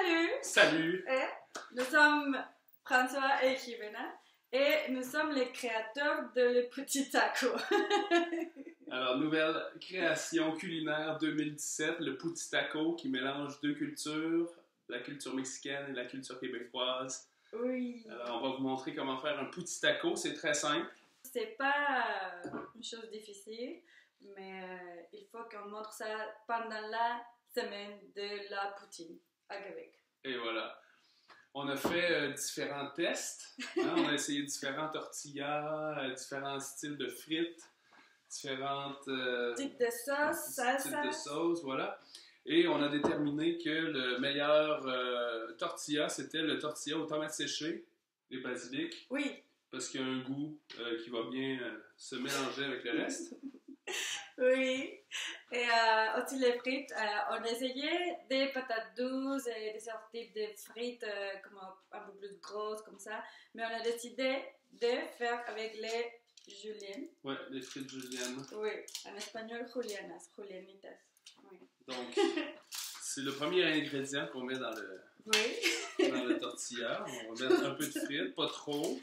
Salut! Salut! Nous sommes François et Jimena et nous sommes les créateurs de Le Petit Taco. Alors, nouvelle création culinaire 2017, le Petit Taco qui mélange deux cultures, la culture mexicaine et la culture québécoise. Oui. Alors, on va vous montrer comment faire un Petit Taco, c'est très simple. C'est pas une chose difficile, mais il faut qu'on montre ça pendant la semaine de la poutine à Québec. Et voilà. On a fait différents tests. Hein? On a essayé différents tortillas, différents styles de frites, différentes Types de sauce, salsa. types de sauces, voilà. Et on a déterminé que le meilleur tortilla, c'était le tortilla aux tomates séchées et basilic. Oui. Parce qu'il y a un goût qui va bien se mélanger avec le reste. Oui. Et aussi les frites. On a essayé des patates douces et des autres types de frites comme un peu plus grosses comme ça. Mais on a décidé de faire avec les juliennes. Ouais, les frites juliennes. Oui, en espagnol, julianas, julianitas. Oui. Donc, c'est le premier ingrédient qu'on met dans le, Oui. dans le tortilla. On va mettre un peu de frites, pas trop,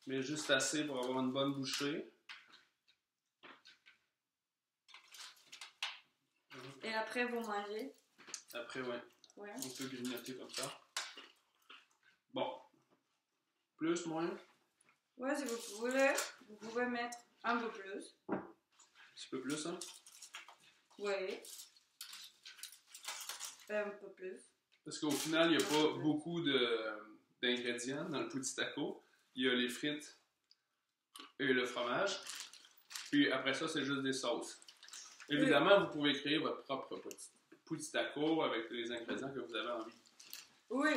mais juste assez pour avoir une bonne bouchée. Et après, vous mangez. Après, ouais, Ouais. on peut grignoter comme ça. Bon. Plus, moins? Ouais, si vous voulez, vous pouvez mettre un peu plus. Un petit peu plus, hein? Oui. Un peu plus. Parce qu'au final, il n'y a pas beaucoup d'ingrédients dans le Petit Taco. Il y a les frites et le fromage. Puis après ça, c'est juste des sauces. Évidemment, vous pouvez créer votre propre Petit Taco avec les ingrédients que vous avez envie. Oui.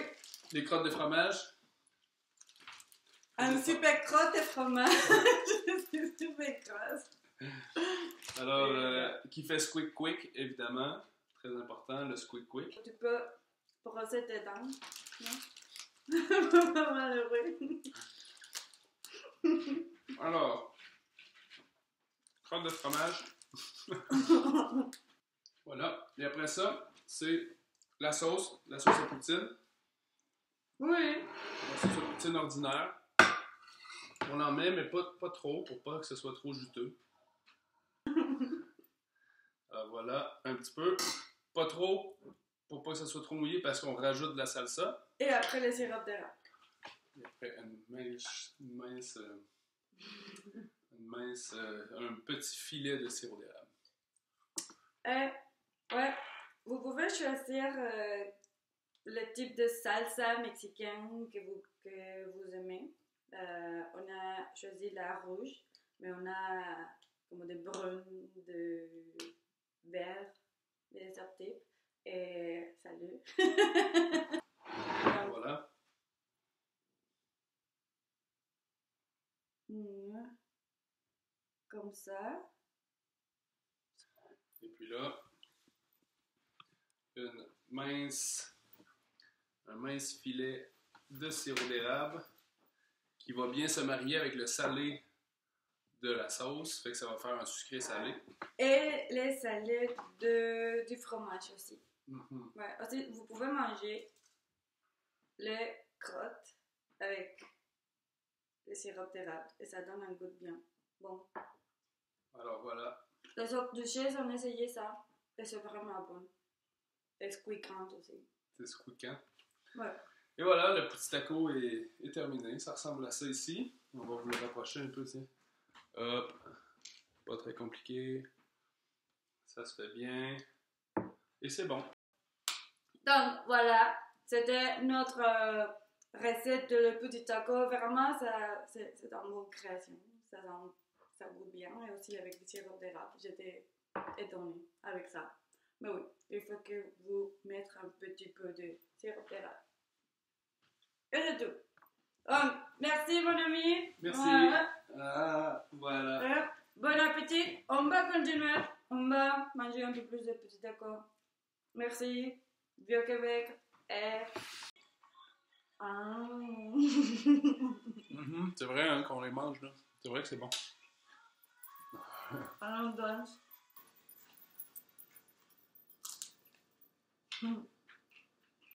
Les crottes de fromage. Un super crotte de fromage. Super grosse. Alors, qui fait squeak quick, évidemment. Très important, le squeak quick. Tu peux brosser tes dents. Non? Malheureux. Alors, crotte de fromage. Voilà. Et après ça, c'est la sauce à poutine. Oui. La sauce à poutine ordinaire. On en met, mais pas trop, pour pas que ce soit trop juteux. Alors voilà, un petit peu. Pas trop, pour pas que ce soit trop mouillé, parce qu'on rajoute de la salsa. Et après le sirop d'érable. Et après, un petit filet de sirop d'érable. Ouais. Vous pouvez choisir le type de salsa mexicaine que vous aimez. On a choisi la rouge, mais on a comme des brunes, de vert, des autres types. Et salut! Voilà. Comme ça. Et puis là, un mince filet de sirop d'érable qui va bien se marier avec le salé de la sauce, fait que ça va faire un sucré salé. Et les salés du fromage aussi. Mm-hmm. Ouais, aussi, vous pouvez manger les crottes avec le sirop d'érable et ça donne un goût bien bon. Alors voilà. Les autres duchesses ont essayé ça et c'est vraiment bon. Et squeakant aussi. C'est squeakant. Ouais. Et voilà, le Petit Taco est terminé. Ça ressemble à ça ici. On va vous le rapprocher un peu, tiens. Hop. Pas très compliqué. Ça se fait bien. Et c'est bon. Donc voilà, c'était notre recette de Le Petit Taco. Vraiment, c'est une bonne création. Ça goûte bien et aussi avec du sirop d'érable. J'étais étonnée avec ça. Mais oui, il faut que vous mettez un petit peu de sirop d'érable. Et c'est tout. Donc, merci mon ami. Merci. Voilà. Ah, voilà. Bon appétit. On va continuer. On va manger un peu plus de Petit Taco. Merci. Vieux Québec. Et... Ah. Mm-hmm, c'est vrai hein, qu'on les mange là. C'est vrai que c'est bon. On danse.